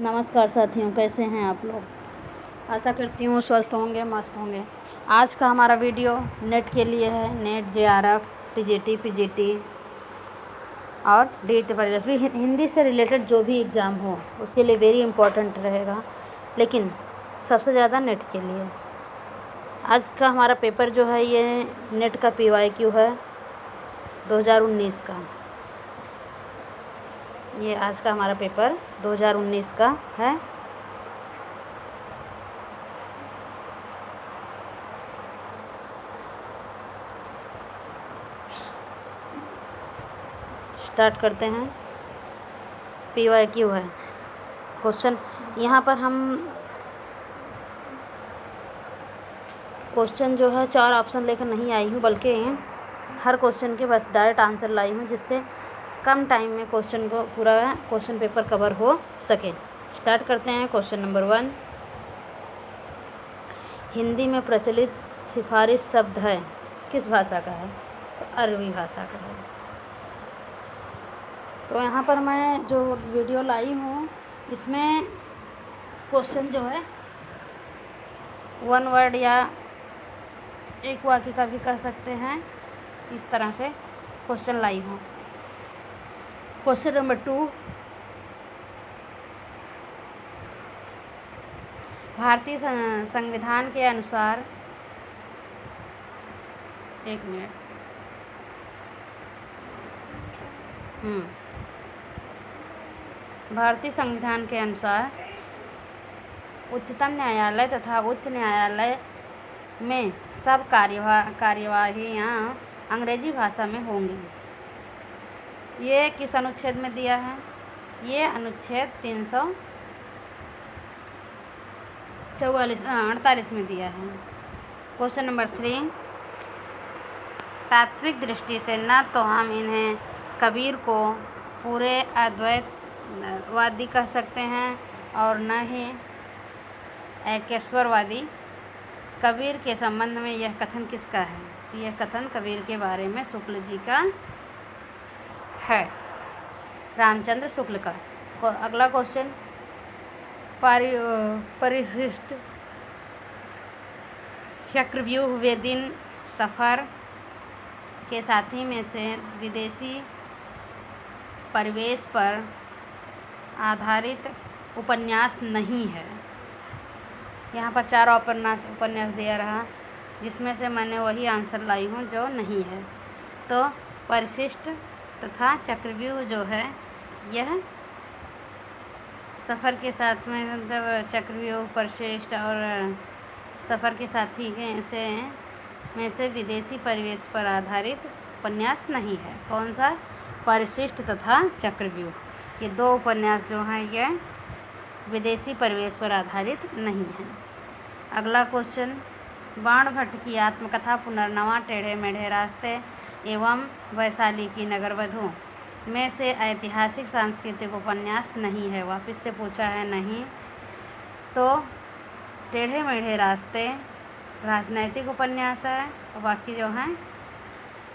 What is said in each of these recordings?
नमस्कार साथियों, कैसे हैं आप लोग। आशा करती हूँ स्वस्थ होंगे, मस्त होंगे। आज का हमारा वीडियो नेट के लिए है। नेट, जेआरएफ, टीजीटी, पीजीटी और डीईटी परिवेश भी हिंदी से रिलेटेड जो भी एग्ज़ाम हो उसके लिए वेरी इम्पोर्टेंट रहेगा, लेकिन सबसे ज़्यादा नेट के लिए। आज का हमारा पेपर जो है ये नेट का PYQ है 2019 का। ये आज का हमारा पेपर 2019 का है। स्टार्ट करते हैं। PYQ है क्वेश्चन। यहाँ पर हम क्वेश्चन जो है 4 ऑप्शन लेकर नहीं आई हूँ, बल्कि हर क्वेश्चन के बस डायरेक्ट आंसर लाई हूँ, जिससे कम टाइम में क्वेश्चन को पूरा क्वेश्चन पेपर कवर हो सके। स्टार्ट करते हैं। क्वेश्चन नंबर 1, हिंदी में प्रचलित सिफारिश शब्द है किस भाषा का है? तो अरबी भाषा का है। तो यहाँ पर मैं जो वीडियो लाई हूँ इसमें क्वेश्चन जो है 1 वर्ड या एक वाक्य का भी कह सकते हैं, इस तरह से क्वेश्चन लाई हूँ। क्वेश्चन नंबर 2, भारतीय संविधान के अनुसार, एक मिनट, भारतीय संविधान के अनुसार उच्चतम न्यायालय तथा उच्च न्यायालय में सब कार्यवाहियाँ अंग्रेजी भाषा में होंगी। ये किस अनुच्छेद में दिया है? ये अनुच्छेद 348 में दिया है। क्वेश्चन नंबर 3, तात्विक दृष्टि से न तो हम इन्हें कबीर को पूरे अद्वैतवादी कह सकते हैं और न ही एकेश्वरवादी। कबीर के संबंध में यह कथन किसका है? तो यह कथन कबीर के बारे में शुक्ल जी का है, रामचंद्र शुक्ल का। अगला क्वेश्चन, परिशिष्ट चक्रव्यूह वे दिन सफ़र के साथी में से विदेशी परिवेश पर आधारित उपन्यास नहीं है। यहाँ पर 4 उपन्यास दिया रहा, जिसमें से मैंने वही आंसर लाई हूँ जो नहीं है। तो परिशिष्ट तथा चक्रव्यूह जो है यह सफ़र के साथ में, मतलब चक्रव्यूह, परिशिष्ट और सफ़र के साथी में से विदेशी परिवेश पर आधारित उपन्यास नहीं है। कौन सा? परिशिष्ट तथा चक्रव्यूह। ये 2 उपन्यास जो हैं ये विदेशी परिवेश पर आधारित नहीं है। अगला क्वेश्चन, बाणभट्ट की आत्मकथा पुनर्नवा, टेढ़े मेढ़े रास्ते एवं वैशाली की नगरवधु में से ऐतिहासिक सांस्कृतिक उपन्यास नहीं है। वापस से पूछा है नहीं। तो टेढ़े मेढ़े रास्ते राजनैतिक उपन्यास है और बाकी जो हैं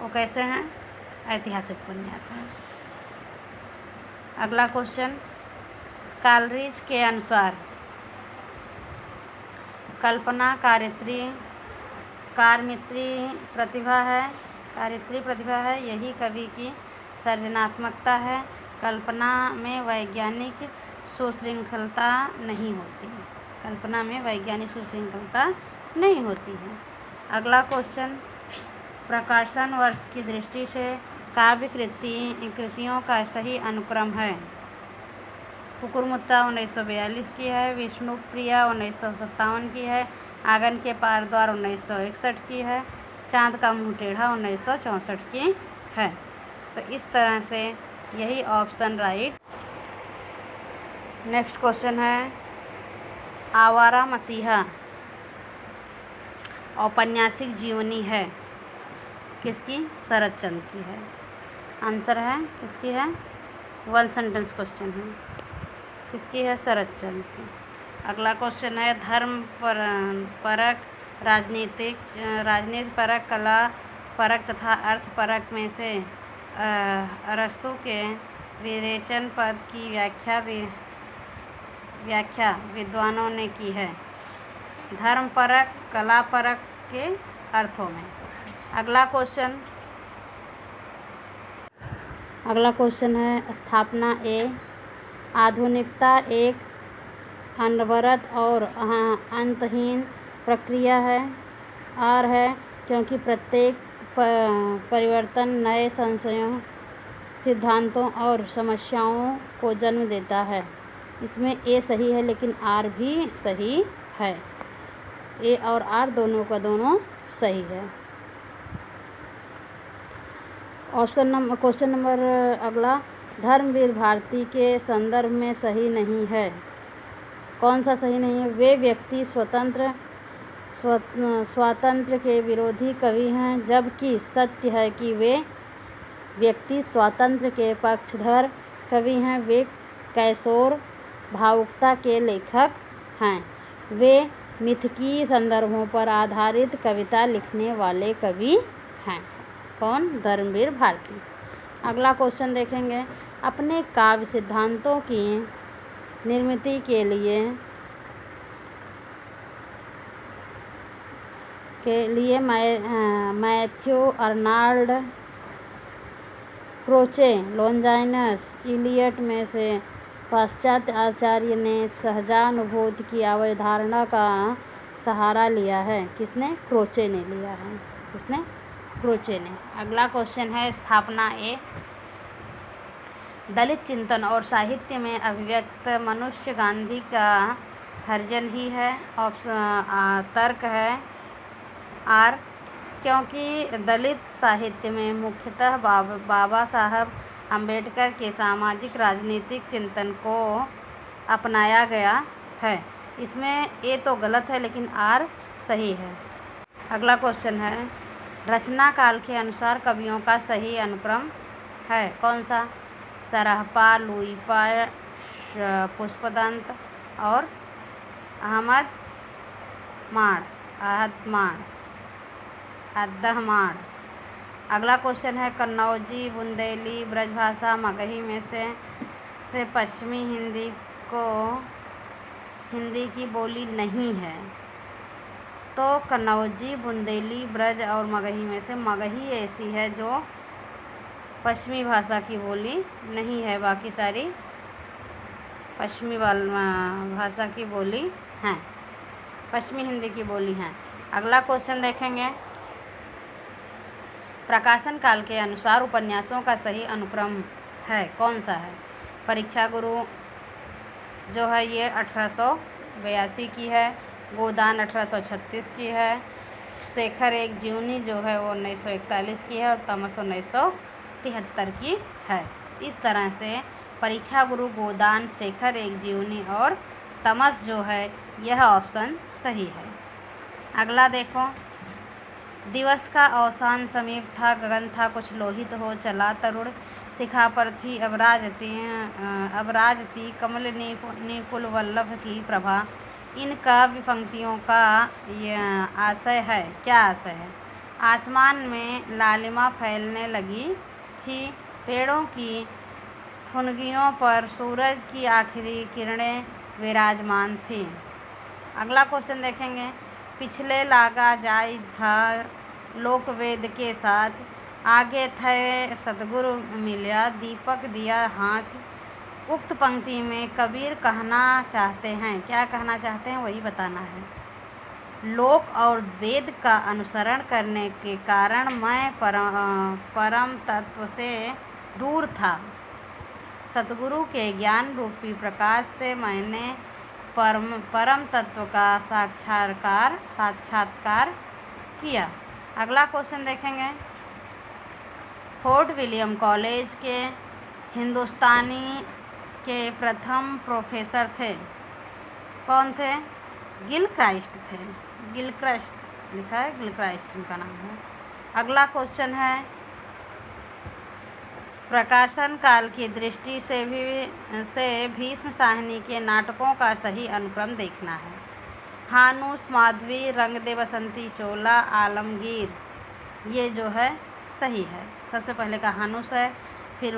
वो कैसे हैं? ऐतिहासिक उपन्यास है। अगला क्वेश्चन, कालरीज के अनुसार कल्पना कार्यत्री प्रतिभा है, यही कवि की सृजनात्मकता है। कल्पना में वैज्ञानिक सुशृंखलता नहीं होती है। अगला क्वेश्चन, प्रकाशन वर्ष की दृष्टि से काव्य कृतियों का सही अनुक्रम है। कुकुरमुत्ता 1942 की है, विष्णुप्रिया 1957 की है, आंगन के पार द्वार 1961 की है, चाँद का मुँह टेढ़ा 1964 की है। तो इस तरह से यही ऑप्शन राइट। नेक्स्ट क्वेश्चन है, आवारा मसीहा औपन्यासिक जीवनी है किसकी? शरद चंद्र की है। आंसर है किसकी है? 1 सेंटेंस क्वेश्चन है। किसकी है? शरद चंद्र की। अगला क्वेश्चन है, धर्म परक, राजनीति परक, कला परक तथा अर्थ परक में से अरस्तु के विरेचन पद की व्याख्या व्याख्या विद्वानों ने की है धर्मपरक कलापरक के अर्थों में। अगला क्वेश्चन है स्थापना ए। आधुनिकता एक अनवरत और अंतहीन प्रक्रिया है। आर है क्योंकि प्रत्येक परिवर्तन नए संशयों, सिद्धांतों और समस्याओं को जन्म देता है। इसमें ए सही है लेकिन आर भी सही है। ए और आर दोनों का दोनों सही है। क्वेश्चन नंबर अगला, धर्मवीर भारती के संदर्भ में सही नहीं है। कौन सा सही नहीं है? वे व्यक्ति स्वातंत्र्य के विरोधी कवि हैं, जबकि सत्य है कि वे व्यक्ति स्वातंत्र्य के पक्षधर कवि हैं। वे कैशोर भावुकता के लेखक हैं। वे मिथकीय संदर्भों पर आधारित कविता लिखने वाले कवि हैं। कौन? धर्मवीर भारती। अगला क्वेश्चन देखेंगे, अपने काव्य सिद्धांतों की निर्मिति के लिए मैथ्यू अर्नाल्ड, क्रोचे, लॉन्जाइनस, इलियट में से पाश्चात्य आचार्य ने सहजानुभूति की अवधारणा का सहारा लिया है। किसने? क्रोचे ने लिया है। किसने? क्रोचे ने। अगला क्वेश्चन है स्थापना ए। दलित चिंतन और साहित्य में अभिव्यक्त मनुष्य गांधी का हरिजन ही है। तर्क है आर, क्योंकि दलित साहित्य में मुख्यतः बाबा साहब अम्बेडकर के सामाजिक राजनीतिक चिंतन को अपनाया गया है। इसमें ए तो गलत है लेकिन आर सही है। अगला क्वेश्चन है, रचना काल के अनुसार कवियों का सही अनुक्रम है। कौन सा? सरहपा, लुईपा, पुष्पदंत और अद्दहमाण। अगला क्वेश्चन है, कन्नौजी, बुंदेली, ब्रजभाषा, मगही में से पश्चिमी हिंदी की बोली नहीं है। तो कन्नौजी, बुंदेली, ब्रज और मगही में से मगही ऐसी है जो पश्चिमी भाषा की बोली नहीं है, बाकी सारी पश्चिमी भाषा की बोली हैं, पश्चिमी हिंदी की बोली हैं। अगला क्वेश्चन देखेंगे, प्रकाशन काल के अनुसार उपन्यासों का सही अनुक्रम है। कौन सा है? परीक्षा गुरु जो है ये 1882 की है, गोदान 1836 की है, शेखर एक जीवनी जो है वो 1941 की है और तमस 1973 की है। इस तरह से परीक्षा गुरु, गोदान, शेखर एक जीवनी और तमस जो है यह ऑप्शन सही है। अगला देखो, दिवस का अवसान समीप था, गगन था कुछ लोहित हो चला, तरुण शिखा पर थी अब राजती कमल निकुल वल्लभ की प्रभा। इन काव्य पंक्तियों का आशय है। क्या आशय है? आसमान में लालिमा फैलने लगी थी, पेड़ों की फुनगियों पर सूरज की आखिरी किरणें विराजमान थीं। अगला क्वेश्चन देखेंगे, पिछले लागा जायज था लोकवेद के साथ, आगे थे सतगुरु मिल्या दीपक दिया हाथ। उक्त पंक्ति में कबीर कहना चाहते हैं, क्या कहना चाहते हैं वही बताना है। लोक और वेद का अनुसरण करने के कारण मैं परम तत्व से दूर था। सतगुरु के ज्ञान रूपी प्रकाश से मैंने परम तत्व का साक्षात्कार किया। अगला क्वेश्चन देखेंगे, फोर्ट विलियम कॉलेज के हिंदुस्तानी के प्रथम प्रोफेसर थे। कौन थे? गिलक्राइस्ट थे। गिलक्राइस्ट लिखा है, गिलक्राइस्ट उनका नाम है। अगला क्वेश्चन है, प्रकाशन काल की दृष्टि से भीष्म साहनी के नाटकों का सही अनुक्रम देखना है। हानुस, माधवी, रंग दे बसंती चोला, आलमगीर, ये जो है सही है। सबसे पहले का हानुस है, फिर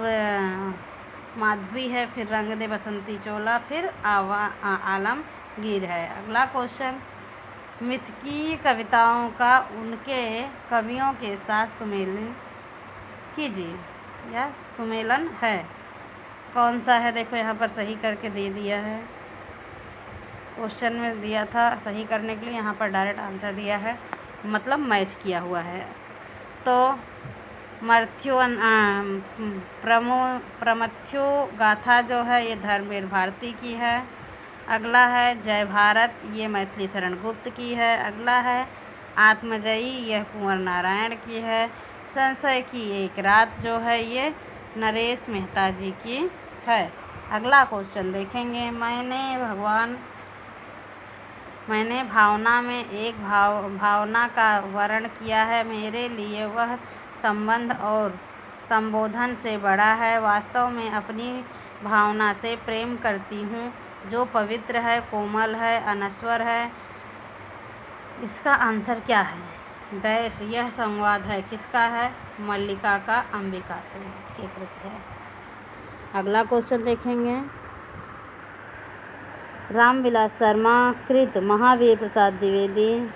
माधवी है, फिर रंग दे बसंती चोला, फिर आलमगीर है। अगला क्वेश्चन, मिथ की कविताओं का उनके कवियों के साथ सुमेलन कीजिए या सुमेलन है। कौन सा है? देखो यहाँ पर सही करके दे दिया है, क्वेश्चन में दिया था सही करने के लिए, यहाँ पर डायरेक्ट आंसर दिया है, मतलब मैच किया हुआ है। तो मर्थ्यो प्रमथ्यो गाथा जो है ये धर्मवीर भारती की है। अगला है जय भारत, ये मैथिली शरण गुप्त की है। अगला है आत्मजयी, यह कुंवर नारायण की है। संशय की एक रात जो है ये नरेश मेहता जी की है। अगला क्वेश्चन देखेंगे, मैंने भावना में एक भावना का वर्ण किया है, मेरे लिए वह संबंध और संबोधन से बड़ा है। वास्तव में अपनी भावना से प्रेम करती हूँ, जो पवित्र है, कोमल है, अनश्वर है। इसका आंसर क्या है? डैश, यह संवाद है, किसका है? मल्लिका का अंबिका से के प्रति है। अगला क्वेश्चन देखेंगे, रामविलास शर्मा कृत महावीर प्रसाद द्विवेदी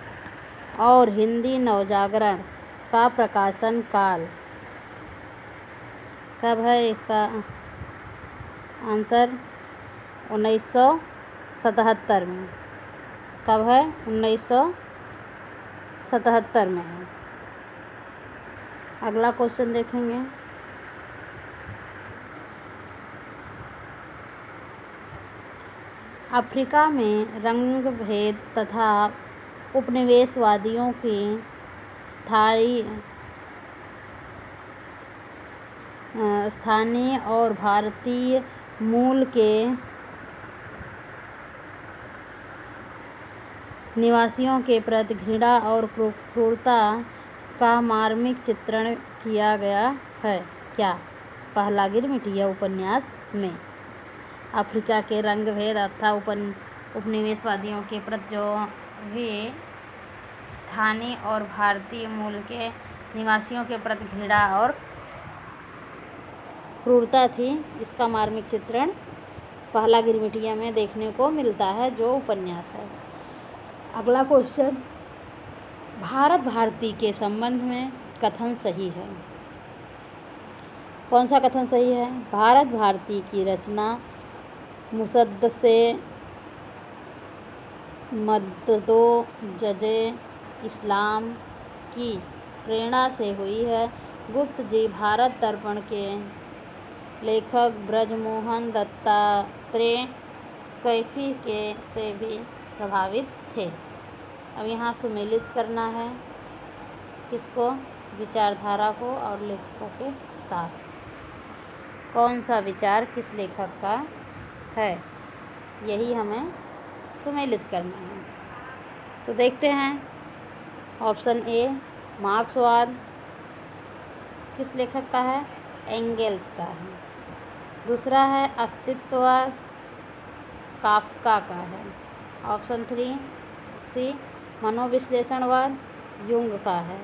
और हिंदी नवजागरण का प्रकाशन काल कब है? इसका आंसर 1977 में। कब है? 1977 में है। अगला क्वेश्चन देखेंगे, अफ्रीका में रंग भेद तथा उपनिवेशवादियों की स्थानीय और भारतीय मूल के निवासियों के प्रति घृणा और क्रूरता का मार्मिक चित्रण किया गया है। क्या? पहला गिरमिटिया उपन्यास में। अफ्रीका के रंग भेद तथा उपनिवेशवादियों के प्रति जो भी स्थानीय और भारतीय मूल के निवासियों के प्रति घृणा और क्रूरता थी, इसका मार्मिक चित्रण पहला गिरमिटिया में देखने को मिलता है, जो उपन्यास है। अगला क्वेश्चन, भारत भारती के संबंध में कथन सही है। कौन सा कथन सही है? भारत भारती की रचना मुसद्दसे मद्दो जजे इस्लाम की प्रेरणा से हुई है। गुप्त जी भारत दर्पण के लेखक ब्रजमोहन दत्तात्रेय कैफी के से भी प्रभावित थे। अब यहाँ सुमेलित करना है किसको? विचारधारा को और लेखकों के साथ। कौन सा विचार किस लेखक का है, यही हमें सुमेलित करना है। तो देखते हैं, ऑप्शन ए मार्क्सवाद किस लेखक का है? एंगेल्स का है। दूसरा है अस्तित्ववाद, काफ्का का है। ऑप्शन 3 सी मनोविश्लेषणवाद, युंग का है।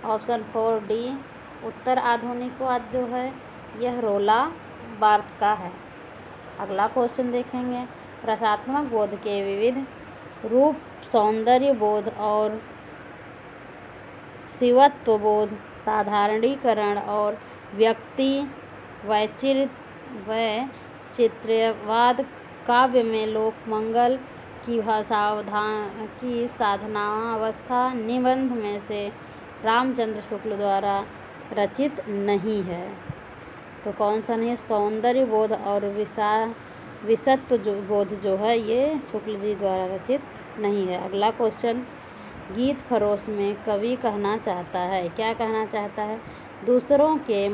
ऑप्शन 4 डी उत्तर आधुनिकवाद जो है यह रोला बार्थ का है। अगला क्वेश्चन देखेंगे, रसात्मक बोध के विविध रूप सौंदर्य बोध और शिवत्व बोध, साधारणीकरण और व्यक्ति वैचित्र्यवाद, काव्य में लोकमंगल की की साधनावस्था निबंध में से रामचंद्र शुक्ल द्वारा रचित नहीं है। तो कौन सा नहीं है? सौंदर्य बोध और विसत्व बोध जो है ये शुक्ल जी द्वारा रचित नहीं है। अगला क्वेश्चन, गीत फरोश में कवि कहना चाहता है, क्या कहना चाहता है? दूसरों के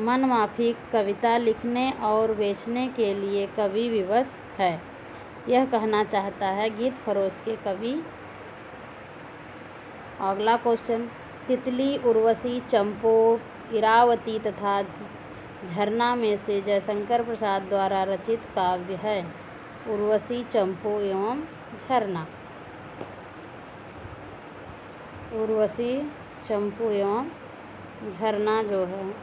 मनमाफिक कविता लिखने और बेचने के लिए कवि विवश है, यह कहना चाहता है गीत फरोश के कवि। अगला क्वेश्चन, तितली, उर्वशी, चंपो, इरावती तथा झरना में से जयशंकर प्रसाद द्वारा रचित काव्य है। उर्वशी, चंपो एवं झरना। उर्वशी, चंपू एवं झरना जो है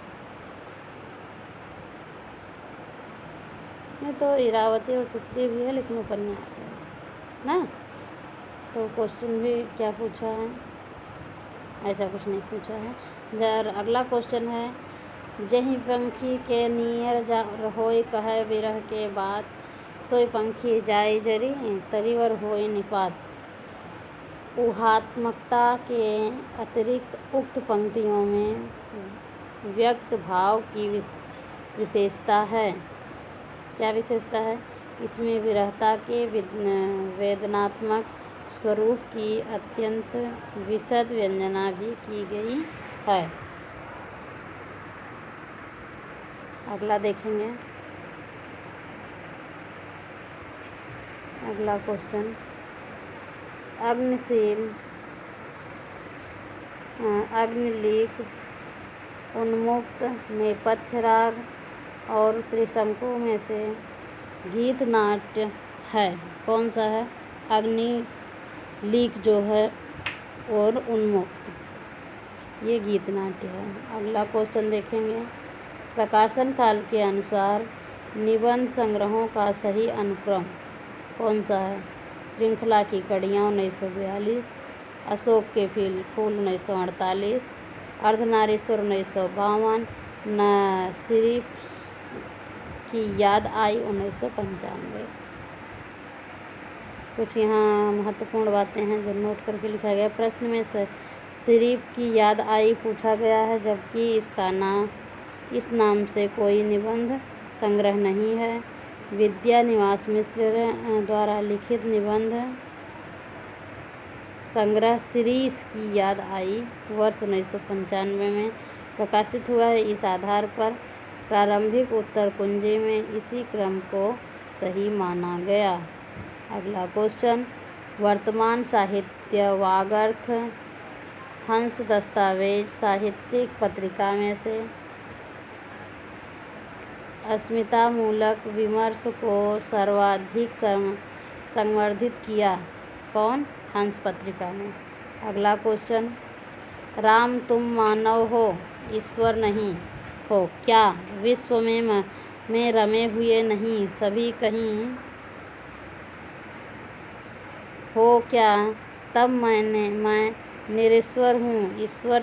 में तो इरावती और तितली भी है, लेकिन उपन्यास है ना। तो क्वेश्चन भी क्या पूछा है, ऐसा कुछ नहीं पूछा है। जर अगला क्वेश्चन है, जही पंखी के नियर जा होय कहे बिरह के बात, सोई पंखी जाय जरी तरीवर होय निपात। ऊहात्मकता के अतिरिक्त उक्त पंक्तियों में व्यक्त भाव की विशेषता है। क्या विशेषता है? इसमें विरहता के वेदनात्मक स्वरूप की अत्यंत विशद व्यंजना भी की गई है। अगला देखेंगे, अगला क्वेश्चन, अग्निशील, अग्निलीक, उन्मुक्त, नेपथ्य राग और त्रिशंकु में से गीत नाट्य है, कौन सा है? अग्निलीक जो है और उन्मुक्त, ये गीत नाट्य है। अगला क्वेश्चन देखेंगे, प्रकाशन काल के अनुसार निबंध संग्रहों का सही अनुक्रम कौन सा है? श्रृंखला की कड़ियाँ 1942, अशोक के फूल 1948, अर्धनारीश्वर 1952, न सिर्फ की याद आई 1995। कुछ यहाँ महत्वपूर्ण बातें हैं जो नोट करके लिखा गया। प्रश्न में से सिर्फ की याद आई पूछा गया है, जबकि इस नाम से कोई निबंध संग्रह नहीं है। विद्या निवास मिश्र द्वारा लिखित निबंध संग्रह शिरीष की याद आई वर्ष 1995 में प्रकाशित हुआ है। इस आधार पर प्रारंभिक उत्तर कुंजी में इसी क्रम को सही माना गया। अगला क्वेश्चन, वर्तमान साहित्य वागर्थ हंस दस्तावेज साहित्यिक पत्रिका में से अस्मितामूलक विमर्श को सर्वाधिक संवर्धित किया, कौन? हंस पत्रिका में। अगला क्वेश्चन, राम तुम मानव हो ईश्वर नहीं हो, क्या विश्व में रमे हुए नहीं सभी कहीं हो क्या? तब मैं निरीश्वर हूँ, ईश्वर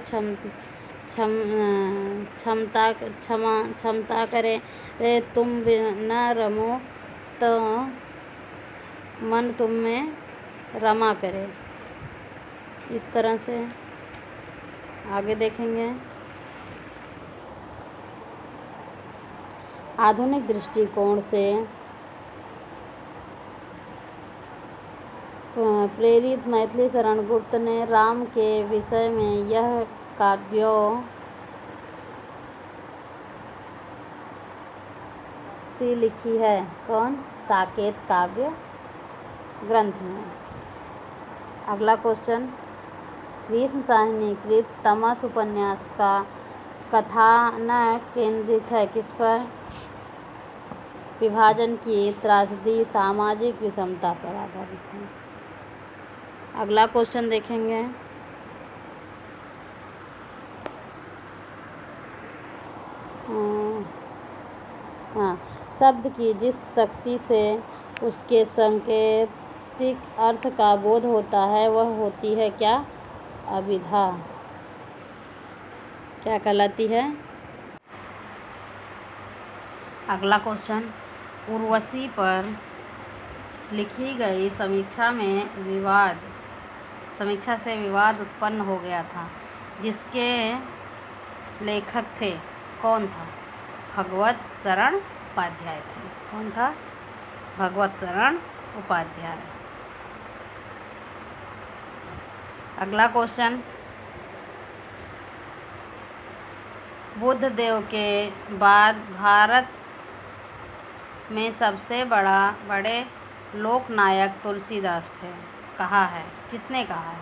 क्षमता करे रे, तुम न रमो तो मन तुम में रमा करे। इस तरह से आगे देखेंगे, आधुनिक दृष्टिकोण से प्रेरित मैथिली शरण गुप्त ने राम के विषय में यह काव्योक्ति लिखी है, कौन? साकेत काव्य ग्रंथ में। अगला क्वेश्चन, भीष्म साहनीकृत तमस उपन्यास का कथानक केंद्रित है किस पर? विभाजन की त्रासदी, सामाजिक विषमता पर आधारित है। अगला क्वेश्चन देखेंगे, शब्द की जिस शक्ति से उसके सांकेतिक अर्थ का बोध होता है वह होती है क्या? अभिधा। क्या कहलाती है? अगला क्वेश्चन, उर्वशी पर लिखी गई समीक्षा से विवाद उत्पन्न हो गया था, जिसके लेखक थे, कौन था? भगवत शरण उपाध्याय थे। कौन था? भगवत शरण उपाध्याय। अगला क्वेश्चन, बुद्ध देव के बाद भारत में सबसे बड़े लोकनायक तुलसीदास थे, कहा है, किसने कहा है?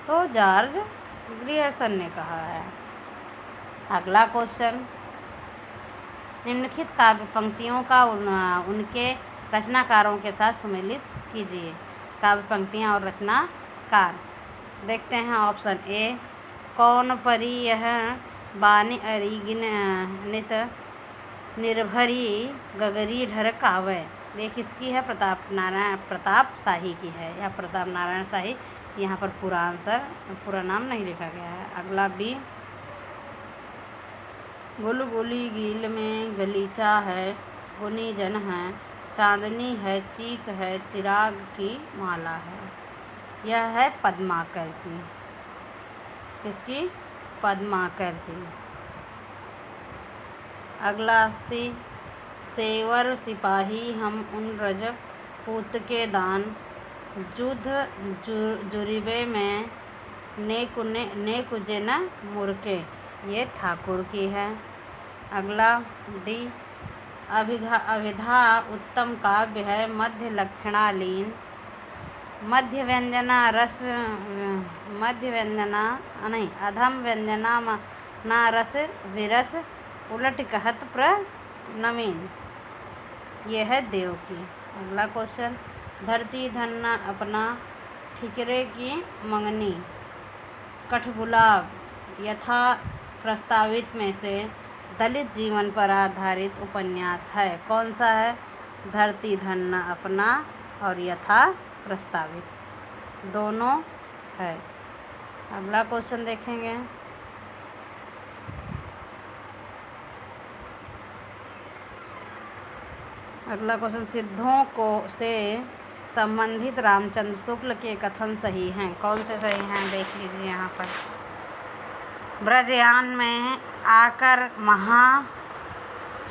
तो जॉर्ज ग्रियर्सन ने कहा है। अगला क्वेश्चन, निम्नलिखित काव्य पंक्तियों का उनके रचनाकारों के साथ सुमेलित कीजिए। काव्य पंक्तियाँ और रचनाकार देखते हैं। ऑप्शन ए, कौन परी यह बानी अरिगिनित निर्भरी गगरी ढरक आवे। ये किसकी है? प्रताप शाही की है या प्रताप नारायण शाही। यहाँ पर पूरा आंसर, पूरा नाम नहीं लिखा गया है। अगला बी, बुलबुली गील में गलीचा है, गुनी जन है, चांदनी है, चीक है, चिराग की माला है। यह है पद्माकर की। किसकी? पद्माकर की। अगला सी, सेवर सिपाही हम उन रजब पूत के दान, जुध जुरिबे में ने कुजे न मुरके। ये ठाकुर की है। अगला डी, अभिधा उत्तम काव्य है, मध्य लक्षणालीन, मध्य व्यंजना रस मध्य व्यंजना नहीं अधम व्यंजना ना रस विरस, उलट कहत प्रनवीन। ये है देव की। अगला क्वेश्चन, धरती धन्ना अपना, ठिकरे की मंगनी, कठगुलाब यथा प्रस्तावित में से दलित जीवन पर आधारित उपन्यास है। कौन सा है? धरती धन्ना अपना और यथा प्रस्तावित, दोनों है। अगला क्वेश्चन देखेंगे, अगला क्वेश्चन, सिद्धों को से संबंधित रामचंद्र शुक्ल के कथन सही हैं। कौन से सही हैं? देख लीजिए यहाँ पर। ब्रजयान में आकर महा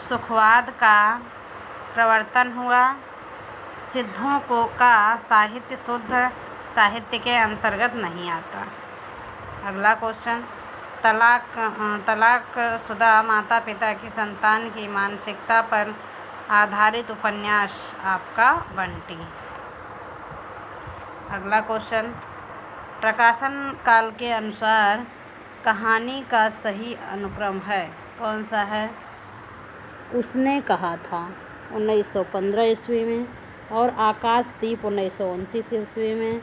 सुखवाद का प्रवर्तन हुआ। सिद्धों को का साहित्य शुद्ध साहित्य के अंतर्गत नहीं आता। अगला क्वेश्चन, तलाक शुदा माता पिता की संतान की मानसिकता पर आधारित उपन्यास आपका बंटी। अगला क्वेश्चन, प्रकाशन काल के अनुसार कहानी का सही अनुक्रम है। कौन सा है? उसने कहा था 1915 ईस्वी में, और आकाशदीप 1929 ईस्वी में,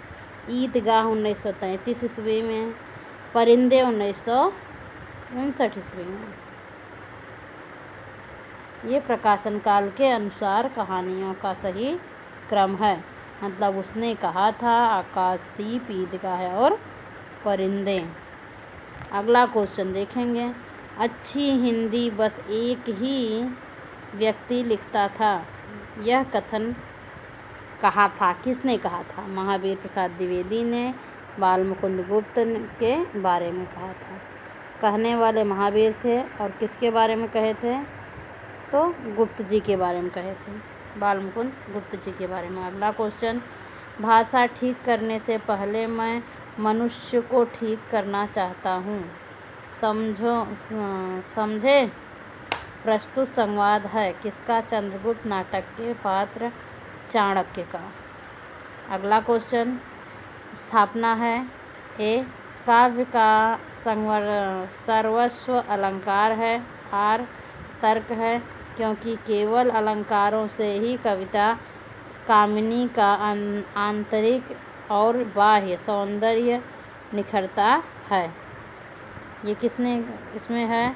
ईदगाह 1933 ईस्वी में, परिंदे 1959 ईस्वी में। ये प्रकाशन काल के अनुसार कहानियों का सही क्रम है। मतलब उसने कहा था, आकाशदीप, ईदगाह और परिंदे। अगला क्वेश्चन देखेंगे, अच्छी हिंदी बस एक ही व्यक्ति लिखता था। यह कथन कहा था? किसने कहा था? महावीर प्रसाद द्विवेदी ने बालमुकुंद गुप्त के बारे में कहा था। कहने वाले महावीर थे, और किसके बारे में कहे थे? तो गुप्त जी के बारे में कहे थे, बालमुकुंद गुप्त जी के बारे में। अगला क्वेश्चन, भाषा ठीक करने से पहले मैं मनुष्य को ठीक करना चाहता हूँ। समझे? प्रस्तुत संवाद है किसका? चंद्रगुप्त नाटक के पात्र चाणक्य का। अगला क्वेश्चन, स्थापना है। ए, काव्य का सर्वस्व अलंकार है। आर, तर्क है, क्योंकि केवल अलंकारों से ही कविता कामिनी का आंतरिक और बाह्य सौंदर्य निखरता है। ये किसने इसमें है?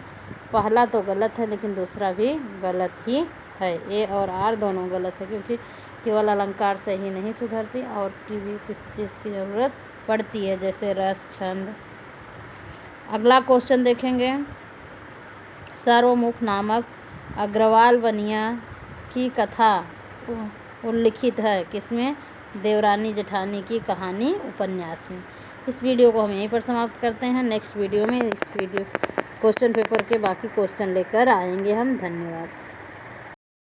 पहला तो गलत है, लेकिन दूसरा भी गलत ही है। ए और आर दोनों गलत है, क्योंकि केवल अलंकार से ही नहीं सुधरती, और की भी किसी चीज़ की ज़रूरत पड़ती है, जैसे रस, छंद। अगला क्वेश्चन देखेंगे, सर्वमुख नामक अग्रवाल बनिया की कथा उल्लिखित है किसमें? देवरानी जेठानी की कहानी उपन्यास में। इस वीडियो को हम यहीं पर समाप्त करते हैं। नेक्स्ट वीडियो में इस वीडियो क्वेश्चन पेपर के बाकी क्वेश्चन लेकर आएंगे हम। धन्यवाद।